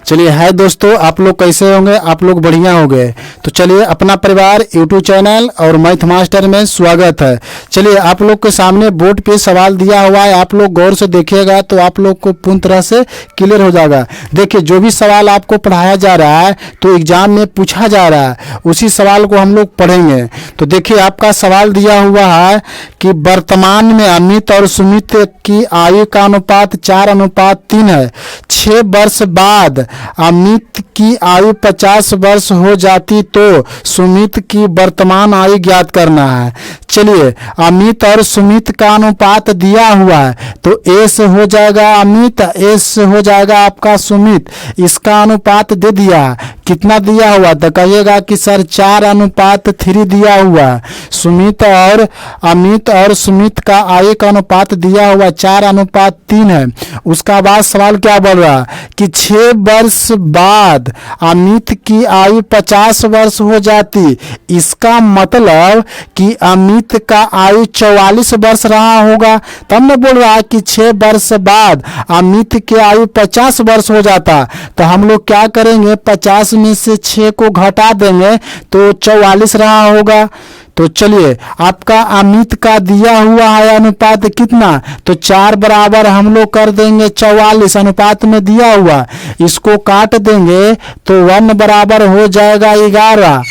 चलिए हाय दोस्तों, आप लोग कैसे होंगे? आप लोग बढ़िया होंगे। तो चलिए, अपना परिवार यूट्यूब चैनल और मैथ मास्टर में स्वागत है। चलिए, आप लोग के सामने बोर्ड पे सवाल दिया हुआ है, आप लोग गौर से देखिएगा तो आप लोग को पूर्ण तरह से क्लियर हो जाएगा। देखिए, जो भी सवाल आपको पढ़ाया जा रहा है तो एग्जाम में पूछा जा रहा है, उसी सवाल को हम लोग पढ़ेंगे। तो देखिए, आपका सवाल दिया हुआ है कि वर्तमान में अमित और सुमित की आयु का अनुपात 4:3 है। 6 वर्ष बाद अमित की आयु 50 वर्ष हो जाती तो सुमित की वर्तमान आयु ज्ञात करना है। चलिए, अमित और सुमित का अनुपात दिया हुआ है तो ए से हो जाएगा अमित, ए से हो जाएगा आपका सुमित। इसका अनुपात दे दिया, कितना दिया हुआ तो कहिएगा कि सर 4:3 दिया हुआ। सुमित और अमित और सुमित का आयु का अनुपात दिया हुआ 4:3 है। उसका बाद सवाल क्या बोल रहा कि 6 वर्ष बाद अमित की आयु 50 वर्ष हो जाती। इसका मतलब कि अमित का आयु 44 वर्ष रहा होगा। तब मैं बोल रहा है कि 6 वर्ष बाद अमित की आयु 50 वर्ष हो जाता। तो हम लोग क्या करेंगे, 50 में से 6 को घटा देंगे तो 44 रहा होगा। तो चलिए, आपका अमित का दिया हुआ है अनुपात कितना, तो 4 बराबर हम लोग कर देंगे 44 अनुपात में दिया हुआ। इसको काट देंगे तो 1 बराबर हो जाएगा 11।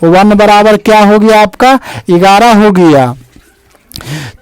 1 बराबर क्या हो गया आपका 11 हो गया।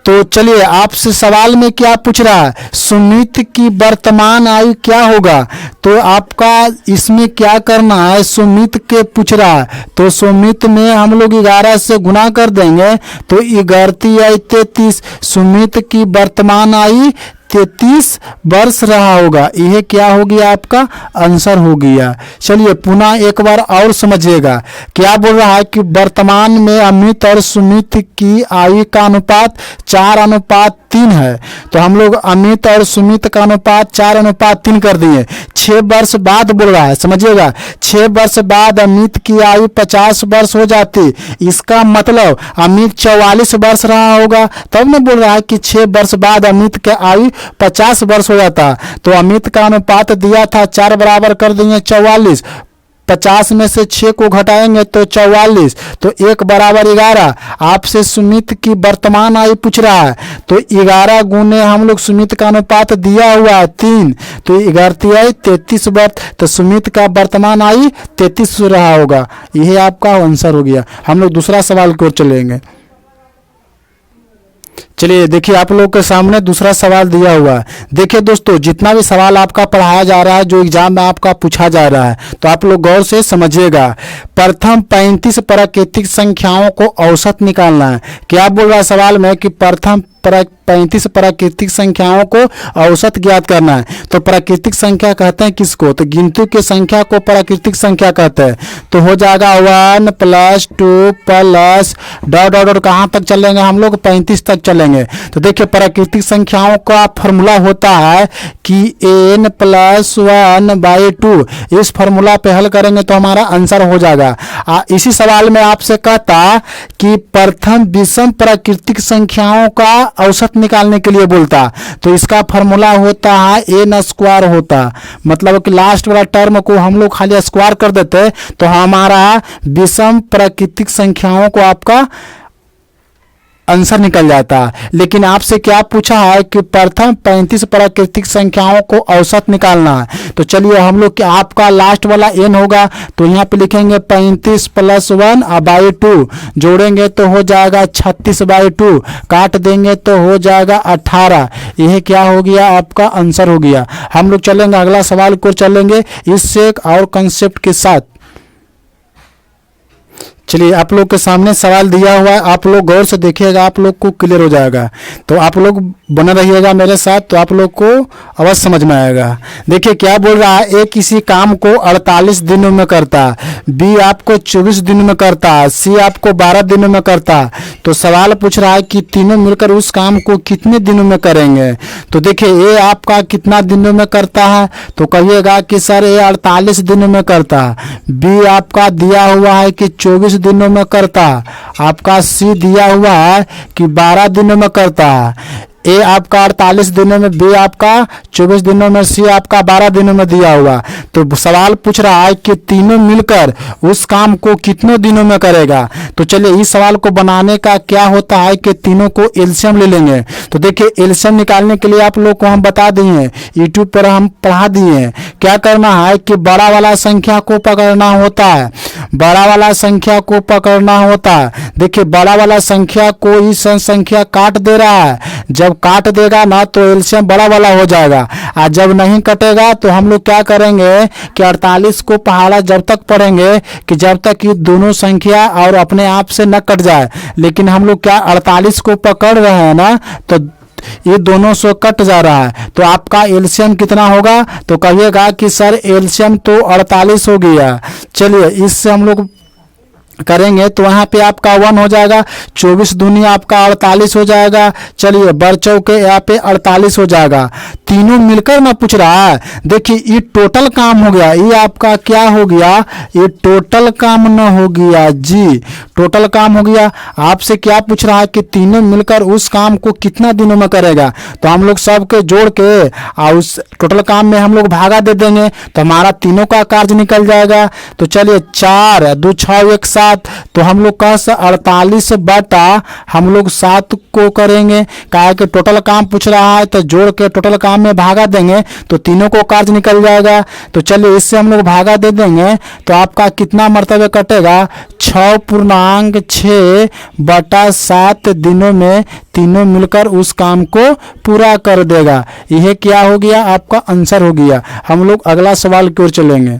तो चलिए, आपसे सवाल में क्या पूछ रहा है, सुमित की वर्तमान आयु क्या होगा। तो आपका इसमें क्या करना है, सुमित के पूछ रहा है तो सुमित में हम लोग 11 से गुना कर देंगे तो 11 आई 33। सुमित की वर्तमान आयु 33 वर्ष रहा होगा। यह क्या हो गया, आपका आंसर हो गया। चलिए, पुनः एक बार और समझिएगा, क्या बोल रहा है कि वर्तमान में अमित और सुमित की आयु का अनुपात 4:3 है। तो हम लोग अमित और सुमित का अनुपात 4:3 कर दिए। 6 वर्ष बाद बोल रहा है, समझिएगा, 6 वर्ष बाद अमित की आयु 50 वर्ष हो जाती। इसका मतलब अमित 44 वर्ष रहा होगा। तब मैं बोल रहा है कि 6 वर्ष बाद अमित की आयु 50 वर्ष हो जाता। तो अमित का अनुपात दिया था 4 बराबर कर देंगे 44। 50 में से 6 को घटाएंगे तो 44, तो 1 बराबर 11। आपसे सुमित की वर्तमान आयु पूछ रहा है तो 11 गुने हम लोग सुमित का अनुपात दिया हुआ है 3, तो 11 आई 33 वर्ष। तो सुमित का वर्तमान आयु 33 रहा होगा। यह आपका आंसर हो गया। हम लोग दूसरा सवाल की ओर चलेंगे। चलिए, देखिए, आप लोग के सामने दूसरा सवाल दिया हुआ है। देखिए दोस्तों, जितना भी सवाल आपका पढ़ाया जा रहा है, जो एग्जाम में आपका पूछा जा रहा है, तो आप लोग गौर से समझिएगा। प्रथम 35 प्राकृतिक संख्याओं को औसत निकालना है। क्या बोल रहा है सवाल में कि प्रथम 35 प्राकृतिक संख्याओं को औसत ज्ञात करना है। तो प्राकृतिक संख्या कहते हैं किसको, तो गिनती की संख्या को प्राकृतिक संख्या कहते हैं। तो हो जाएगा 1 + 2 प्लस डॉट डॉट डॉट कहाँ तक चलेंगे हम लोग, 35 तक चलेंगे। तो देखिए, प्राकृतिक संख्याओं का फॉर्मूला होता है कि n + 1/2। इस फॉर्मूला पे हल करेंगे तो हमारा आंसर हो जाएगा। इसी सवाल में आपसे कहता कि प्रथम विषम प्राकृतिक संख्याओं का औसत निकालने के लिए बोलता, तो इसका फॉर्मूला होता है n² होता। मतलब कि लास्ट वाला टर्म को हम लोग खाली स्क्वायर कर देते तो हमारा विषम प्राकृतिक संख्याओं को आपका आंसर निकल जाता। लेकिन आपसे क्या पूछा है कि प्रथम 35 प्राकृतिक संख्याओं को औसत निकालना है। तो चलिए, हम लोग आपका लास्ट वाला n होगा तो यहाँ पे लिखेंगे 35 + 1/2, जोड़ेंगे तो हो जाएगा 36/2, काट देंगे तो हो जाएगा 18। यह क्या हो गया, आपका आंसर हो गया। हम लोग चलेंगे अगला सवाल को चलेंगे इससे एक और कंसेप्ट के साथ। चलिए, आप लोग के सामने सवाल दिया हुआ है, आप लोग गौर से देखिएगा, आप लोग को क्लियर हो जाएगा। तो आप लोग बना रहिएगा मेरे साथ, तो आप लोग को अवश्य समझ में आएगा। देखिए, क्या बोल रहा है, ए किसी काम को 48 दिनों में करता, बी आपको 24 दिनों में करता, सी आपको 12 दिनों में करता। तो सवाल पूछ रहा है कि तीनों मिलकर उस काम को कितने दिनों में करेंगे। तो देखिए, ए आपका कितना दिनों में करता है, तो कहिएगा कि सर ए 48 दिनों में करता। बी आपका दिया हुआ है कि 24 दिनों में करता। आपका सी दिया हुआ है कि 12 दिनों में करता। ए आपका 48 दिनों में, बी आपका 24 दिनों में, सी आपका 12 दिनों में दिया हुआ। तो सवाल पूछ रहा है कि तीनों मिलकर उस काम को कितने दिनों में करेगा। तो चलिए इस सवाल को बनाने का क्या होता है कि तीनों को एलसीएम ले लेंगे। तो देखिए एलसीएम निकालने के लिए आप लोग को हम बता दिए, यूट्यूब पर हम पढ़ा दिए। क्या करना है कि बड़ा वाला संख्या को पकड़ना होता है, बड़ा वाला संख्या को पकड़ना होता है। देखिए बड़ा वाला संख्या को इस संख्या काट दे रहा है, जब काट देगा ना तो एलसीएम बड़ा वाला हो जाएगा, और जब नहीं कटेगा तो हम लोग क्या करेंगे कि 48 को पहाड़ा जब तक पढ़ेंगे कि जब तक ये दोनों संख्या और अपने आप से न कट जाए। लेकिन हम लोग क्या 48 को पकड़ रहे हैं ना, तो ये दोनों से कट जा रहा है। तो आपका एलसीएम कितना होगा, तो कहिएगा कि सर एलसीएम तो 48 हो गया। चलिए इससे हम लोग करेंगे तो वहाँ पे आपका 1 हो जाएगा, 24 दूनी आपका 48 हो जाएगा। चलिए बरचौ के यहाँ पे 48 हो जाएगा। तीनों मिलकर ना पूछ रहा है। देखिए ये टोटल काम हो गया, ये आपका क्या हो गया, ये टोटल काम न हो गया जी, टोटल काम हो गया। आपसे क्या पूछ रहा है कि तीनों मिलकर उस काम को कितना दिनों में करेगा। तो हम लोग सबके जोड़ के और उस टोटल काम में हम लोग भागा दे देंगे तो हमारा तीनों का कार्य निकल जाएगा। तो चलिए 4 2 6 1 7, तो हम लोग का 48 बटा हम लोग 7 को करेंगे। कहा कि टोटल काम पूछ रहा है तो जोड़ के टोटल काम में भागा देंगे तो तीनों को कार्य निकल जाएगा। तो चलिए इससे हम लोग भागा दे देंगे तो आपका कितना मरतबे कटेगा, 6.6 बटा 7 दिनों में तीनों मिलकर उस काम को पूरा कर देगा। यह क्या हो गया, आपका आंसर हो गया। हम लोग अगला सवाल की ओर चलेंगे।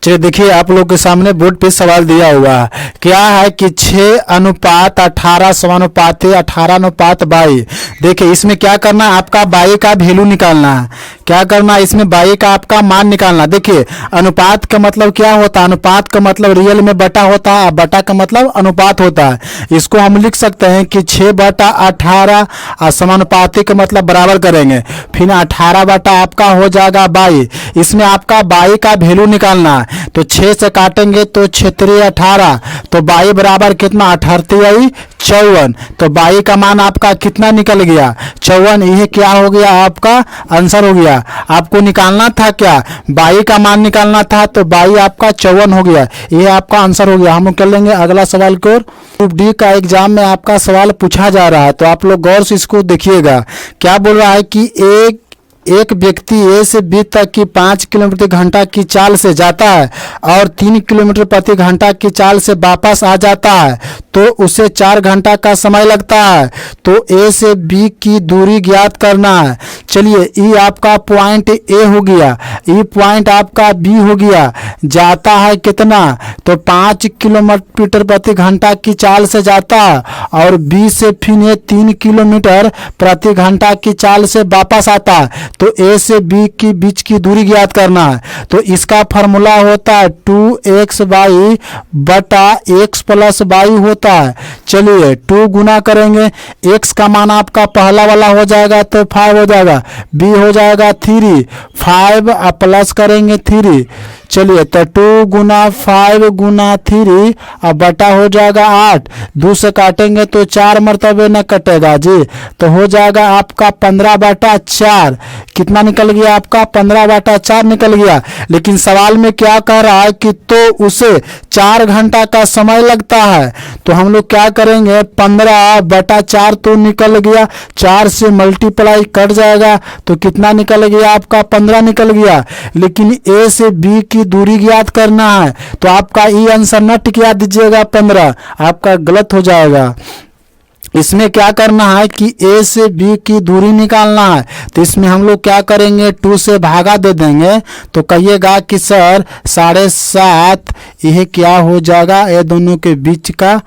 चलिए देखिए आप लोग के सामने बोर्ड पे सवाल दिया हुआ है, क्या है कि 6:18 समानुपाती 18:22। देखिए इसमें क्या करना है, आपका बाई का वैल्यू निकालना है। क्या करना है, इसमें बाई का आपका मान निकालना। देखिए अनुपात का मतलब क्या होता है, अनुपात का मतलब रियल में बटा होता है, बटा का मतलब अनुपात होता है। इसको हम लिख सकते हैं कि 6/18 और समानुपाती का मतलब बराबर करेंगे, फिर 18 बटा आपका हो जाएगा 22। इसमें आपका बाई का वैल्यू निकालना है। तो 6 से काटेंगे तो 6 18, तो 22 बराबर कितना, 18 54। तो 22 का मान आपका कितना निकल गया, 54। यह क्या हो गया, आपका आंसर हो गया। आपको निकालना था क्या, 22 का मान निकालना था, तो 22 आपका 54 हो गया। यह आपका आंसर हो गया। हम लोग कर लेंगे अगला सवाल की ओर। ग्रुप डी का एग्जाम में आपका सवाल पूछा जा रहा है, तो आप लोग गौर से इसको देखिएगा। क्या बोल रहा है कि एक व्यक्ति ए से बी तक की 5 किलोमीटर प्रति घंटा की चाल से जाता है और 3 किलोमीटर प्रति घंटा की चाल से वापस आ जाता है, तो उसे 4 घंटा का समय लगता है। तो ए से बी की दूरी ज्ञात करना है। चलिए ई आपका पॉइंट ए हो गया, ई पॉइंट आपका बी हो गया। जाता है कितना, तो 5 किलोमीटर प्रति घंटा की चाल से जाता है और बी से फिर ये 3 किलोमीटर प्रति घंटा की चाल से वापस आता है। तो ए से बी की बीच की दूरी ज्ञात करना है। तो इसका फार्मूला होता है 2xy बटा x प्लस y होता है। चलिए 2 गुना करेंगे, x का मान आपका पहला वाला हो जाएगा तो 5 हो जाएगा, b हो जाएगा 3, 5 प्लस करेंगे 3। चलिए तो 2 गुना 5 गुना 3 अब बटा हो जाएगा 8। 2 से काटेंगे तो 4 मरतबे न कटेगा जी, तो हो जाएगा आपका 15/4। कितना निकल गया, आपका 15/4 निकल गया। लेकिन सवाल में क्या कह रहा है कि तो उसे 4 घंटा का समय लगता है। तो हम लोग क्या करेंगे, 15/4 तो निकल गया, 4 से मल्टीप्लाई कट जाएगा तो कितना निकल गया, आपका 15 निकल गया। लेकिन ए से बी की दूरी ज्ञात करना है, तो आपका ये आंसर न टिकिया दीजिएगा 15, आपका गलत हो जाएगा। इसमें क्या करना है कि ए से बी की दूरी निकालना है। तो इसमें हम लोग क्या करेंगे, 2 से भागा दे देंगे तो कहिएगा कि सर 7.5, यह क्या हो जाएगा, ये दोनों के बीच का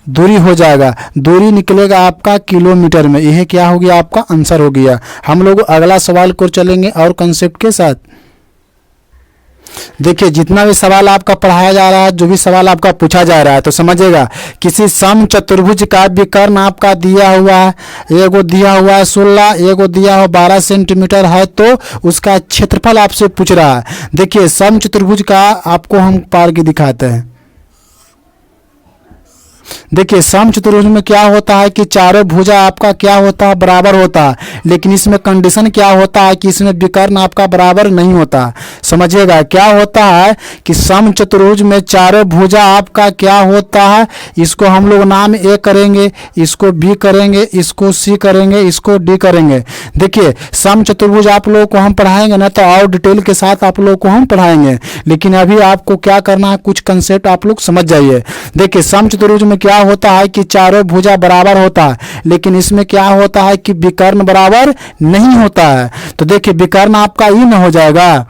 दूरी हो जाएगा। दूरी निकलेगा आपका किलोमीटर में। यह क्या हो गया, आपका आंसर हो गया। हम लोग अगला सवाल को चलेंगे और कंसेप्ट के साथ। देखिए जितना भी सवाल आपका पढ़ाया जा रहा है, जो भी सवाल आपका पूछा जा रहा है, तो समझिएगा किसी सम चतुर्भुज का विकर्ण आपका दिया हुआ है। एगो दिया हुआ है 16, एगो दिया हुआ 12 सेंटीमीटर है, तो उसका क्षेत्रफल आपसे पूछ रहा है। देखिए सम चतुर्भुज का आपको हम पार के दिखाते हैं। देखिए सम चतुर्भुज में क्या होता है कि चारों भुजा आपका क्या होता है, बराबर होता है। लेकिन इसमें कंडीशन क्या होता है कि इसमें विकर्ण आपका बराबर नहीं होता। समझिएगा क्या होता है कि सम चतुर्भुज में चारों भुजा आपका क्या होता है, इसको हम लोग नाम ए करेंगे, इसको बी करेंगे, इसको सी करेंगे, इसको डी करेंगे। देखिए सम चतुर्भुज आप लोगों को हम पढ़ाएंगे ना तो और डिटेल के साथ आप लोगों को हम पढ़ाएंगे, लेकिन अभी आपको क्या करना है, कुछ कंसेप्ट आप लोग समझ जाइए। देखिए सम चतुर्भुज में क्या होता है कि चारों भुजा बराबर होता है, लेकिन इसमें क्या होता है कि विकर्ण बराबर नहीं होता है। तो देखिए विकर्ण आपका इन हो जाएगा,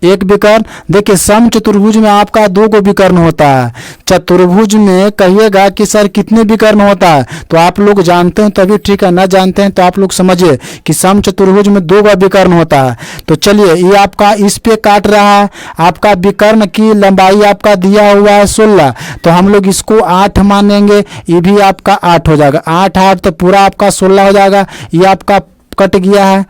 एक विकर्ण। देखिए सम चतुर्भुज में आपका दो को विकर्ण होता है। चतुर्भुज में कहिएगा कि सर कितने विकर्ण होता है, तो आप लोग जानते हैं तभी ठीक है, ना जानते हैं तो आप लोग समझिए कि सम चतुर्भुज में दो का विकर्ण होता है। तो चलिए ये आपका इस पे काट रहा है, आपका विकर्ण की लंबाई आपका दिया हुआ है 16, तो हम लोग इसको 8 मानेंगे, ये भी आपका 8 हो जाएगा। 8 8 तो पूरा आपका 16 हो जाएगा। ये आपका कट गया है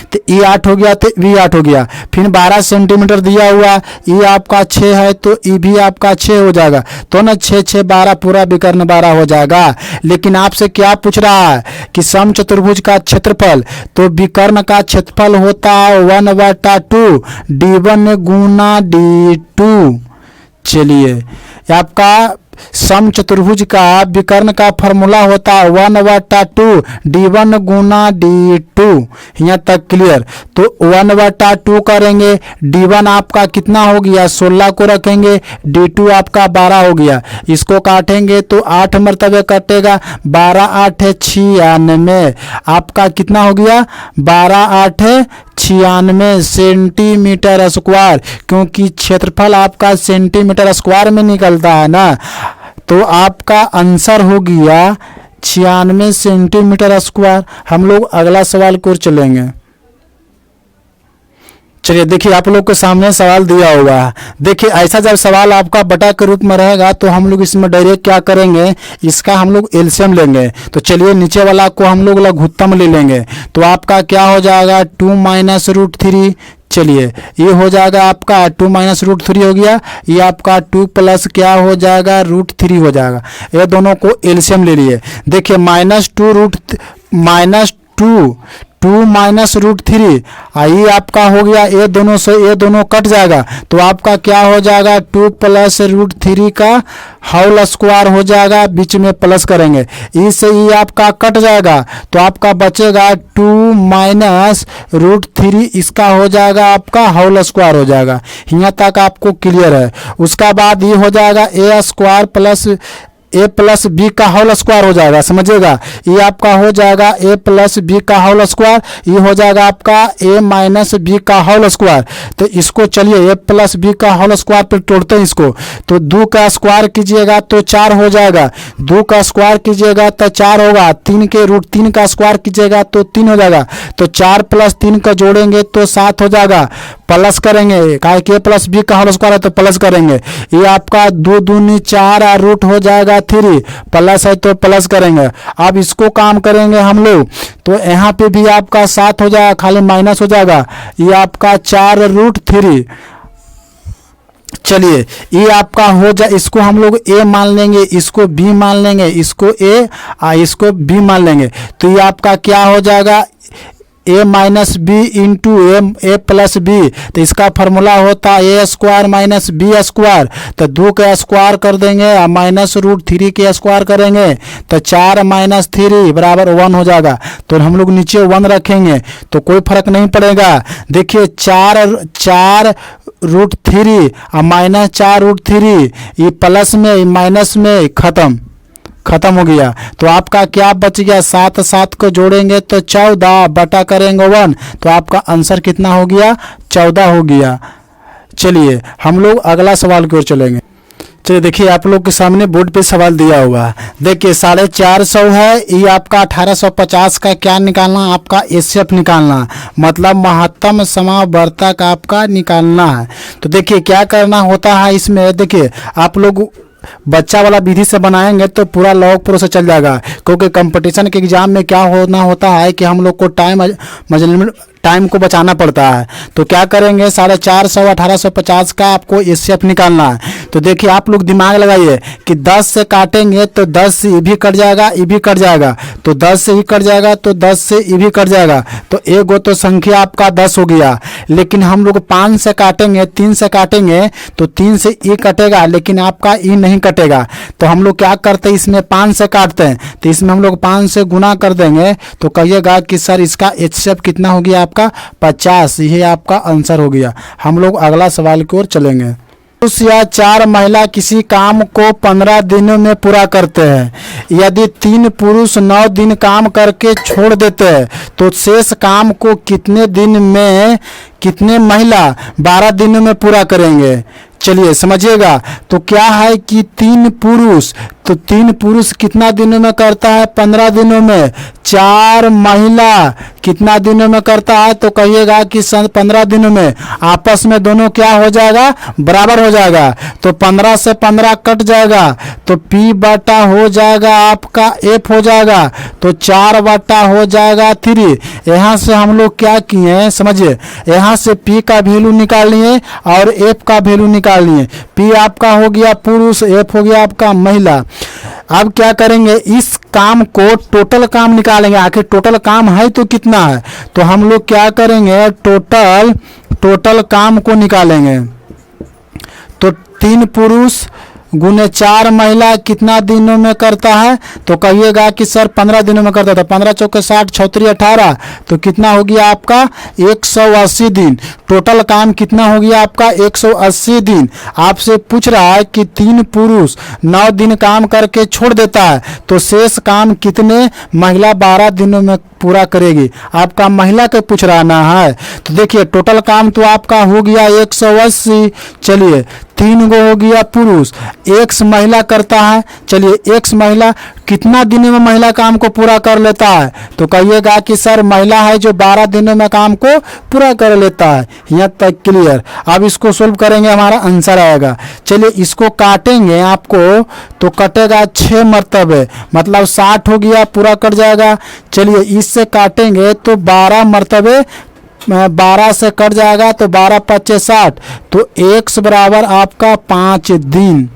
तो ये 8 हो गया, तो भी 8 हो गया। फिर 12 सेंटीमीटर दिया हुआ, ये आपका 6 है तो ये भी आपका 6 हो जाएगा। तो ना 6 6 12 पूरा विकर्ण 12 हो जाएगा। लेकिन आपसे क्या पूछ रहा है कि सम चतुर्भुज का क्षेत्रफल, तो विकर्ण का क्षेत्रफल होता है 1/2 d1 गुना d2। चलिए आपका सम चतुर्भुज का विकर्ण का फॉर्मूला होता है 1/2 d1 गुना d2। यहाँ तक क्लियर। तो 1/2 करेंगे, d1 आपका कितना हो गया 16 को रखेंगे, d2 आपका 12 हो गया। इसको काटेंगे तो 8 मरतबे कटेगा, 12 8 96, आपका कितना हो गया 12 8 96 सेंटीमीटर स्क्वायर, क्योंकि क्षेत्रफल आपका सेंटीमीटर स्क्वायर में निकलता है ना। तो आपका आंसर हो गया 96 सेंटीमीटर स्क्वायर। हम लोग अगला सवाल की ओर चलेंगे। चलिए देखिए आप लोग के सामने सवाल दिया हुआ है। देखिए ऐसा जब सवाल आपका बटा के रूप में रहेगा तो हम लोग इसमें डायरेक्ट क्या करेंगे, इसका हम लोग एलसीएम लेंगे। तो चलिए नीचे वाला को हम लोग लघुत्तम ले लेंगे। तो आपका क्या हो जाएगा 2 माइनस रूट 3। चलिए ये हो जाएगा आपका 2 माइनस रूट 3 हो गया। ये आपका 2 प्लस क्या हो जाएगा रूट 3 हो जाएगा। ये दोनों को एलसीएम ले लिए। देखिए -2 माइनस रूट 3, ये आपका हो गया, ये दोनों से ये दोनों कट जाएगा। तो आपका क्या हो जाएगा 2 प्लस रूट 3 का होल स्क्वायर हो जाएगा, बीच में प्लस करेंगे, इससे ये आपका कट जाएगा। तो आपका बचेगा 2 माइनस रूट 3, इसका हो जाएगा आपका होल स्क्वायर हो जाएगा। यहाँ तक आपको क्लियर है। उसका बाद ये हो जाएगा ए स्क्वायर प्लस ए प्लस बी का होल स्क्वायर हो जाएगा। समझिएगा ये आपका हो जाएगा ए प्लस बी का होल स्क्वायर, ये हो जाएगा आपका ए माइनस बी का होल स्क्वायर। तो इसको चलिए ए प्लस बी का होल स्क्वायर पर तोड़ते हैं इसको। तो 2 का स्क्वायर कीजिएगा तो 4 हो जाएगा, 2 का स्क्वायर कीजिएगा तो 4 होगा, 3 के रूट 3 का स्क्वायर कीजिएगा तो 3 हो जाएगा। तो 4 प्लस 3 का जोड़ेंगे तो 7 हो जाएगा, प्लस करेंगे, कहा कि ए प्लस बी का होल स्क्वायर है तो प्लस करेंगे। ये आपका 2 दूनी 4 और रूट हो जाएगा 3, प्लस है तो प्लस करेंगे। अब इसको काम करेंगे हम लोग, तो यहाँ पे भी आपका 7 हो जाएगा, खाली माइनस हो जाएगा। ये आपका 4 रूट 3। चलिए ये आपका हो जाए, इसको हम लोग ए मान लेंगे, इसको बी मान लेंगे, इसको ए इसको बी मान लेंगे। तो ये आपका क्या हो जाएगा ए माइनस बी इंटू ए प्लस बी। तो इसका फॉर्मूला होता है ए स्क्वायर माइनस बी स्क्वायर। तो 2 का स्क्वायर कर देंगे और माइनस रूट 3 के स्क्वायर करेंगे तो 4 माइनस 3 बराबर 1 हो जाएगा। तो हम लोग नीचे 1 रखेंगे तो कोई फर्क नहीं पड़ेगा। देखिए 4 रूट 3 और माइनस 4 रूट 3, ये प्लस में माइनस में खत्म हो गया। तो आपका क्या बच गया 7 7 को जोड़ेंगे तो 14 बटा करेंगे 1, तो आपका आंसर कितना हो गया 14 हो गया। चलिए हम लोग अगला सवाल की ओर चलेंगे। चलिए देखिए आप लोग के सामने बोर्ड पे सवाल दिया हुआ है। देखिए 450 है, ये आपका 1850 का क्या निकालना, आपका एचसीएफ निकालना, मतलब महत्तम समावर्तक आपका निकालना है। तो देखिए क्या करना होता है इसमें, देखिए आप लोग बच्चा वाला विधि से बनाएंगे तो पूरा लॉग प्रो से चल जाएगा, क्योंकि कंपटीशन के एग्जाम में क्या होना होता है कि हम लोग को टाइम को बचाना पड़ता है। तो क्या करेंगे, 450 1850 का आपको एचसीएफ निकालना है। तो देखिए आप लोग दिमाग लगाइए कि 10 से काटेंगे तो 10 से ये भी कट जाएगा, ये भी कट जाएगा, तो 10 से ये कट जाएगा, तो 10 से ये भी कट जाएगा, तो एक गो तो संख्या आपका 10 हो गया। लेकिन हम लोग 5 से काटेंगे, 3 से काटेंगे तो 3 से ये कटेगा, लेकिन आपका ये नहीं कटेगा। तो हम लोग क्या करते हैं, इसमें 5 से काटते हैं, तो इसमें हम लोग 5 से गुना कर देंगे। तो कहिएगा कि सर इसका एचसीएफ कितना हो गया आपका 50। ये आपका आंसर हो गया। हम लोग अगला सवाल की ओर चलेंगे। पुरुष या 4 महिला किसी काम को 15 दिनों में पूरा करते हैं। यदि 3 पुरुष 9 दिन काम करके छोड़ देते हैं तो शेष काम को कितने महिला 12 दिनों में पूरा करेंगे। चलिए समझिएगा। तो क्या है कि 3 पुरुष कितना दिनों में करता है, 15 दिनों में। 4 महिला कितना दिनों में करता है, तो कहिएगा कि 15 दिनों में। आपस में दोनों क्या हो जाएगा, बराबर हो जाएगा। तो 15 से 15 कट जाएगा, तो P बटा हो जाएगा आपका F हो जाएगा, तो 4 बटा हो जाएगा 3। यहाँ से हम लोग क्या किए हैं समझिए, यहाँ से P का वैल्यू निकाल लिए और F का वैल्यू निकाल लिए। P आपका हो गया पुरुष, F हो गया आपका महिला। अब क्या करेंगे, इस काम को टोटल काम निकालेंगे। आखिर टोटल काम है तो कितना है, तो हम लोग क्या करेंगे, टोटल काम को निकालेंगे। तो 3 पुरुष गुने 4 महिला कितना दिनों में करता है, तो कहिएगा कि सर 15 दिनों में करता था। 15 चौके 60, 6 18, तो कितना हो गया आपका 180 दिन। टोटल काम कितना हो गया आपका 180 दिन। आपसे पूछ रहा है कि 3 पुरुष 9 दिन काम करके छोड़ देता है तो शेष काम कितने महिला 12 दिनों में पूरा करेगी। आपका महिला के पूछ रहा है। तो देखिए टोटल काम तो आपका हो गया 180। चलिए 3 गो हो गया पुरुष, X महिला करता है। चलिए X महिला कितना दिनों में महिला काम को पूरा कर लेता है, तो कहिएगा कि सर महिला है जो 12 दिनों में काम को पूरा कर लेता है। यहाँ तक क्लियर। अब इसको सोल्व करेंगे, हमारा आंसर आएगा। चलिए इसको काटेंगे आपको, तो कटेगा 6 मरतबे, मतलब 60 हो गया, पूरा कट जाएगा। चलिए इससे काटेंगे तो 12 मरतबे, 12 से कट जाएगा, तो 12 5 60, तो X बराबर आपका 5 दिन।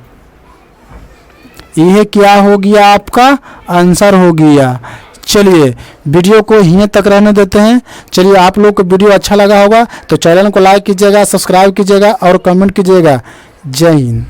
यह क्या हो गया, आपका आंसर हो गया। चलिए वीडियो को यहीं तक रहने देते हैं। चलिए आप लोग को वीडियो अच्छा लगा होगा तो चैनल को लाइक कीजिएगा, सब्सक्राइब कीजिएगा और कमेंट कीजिएगा। जय हिंद।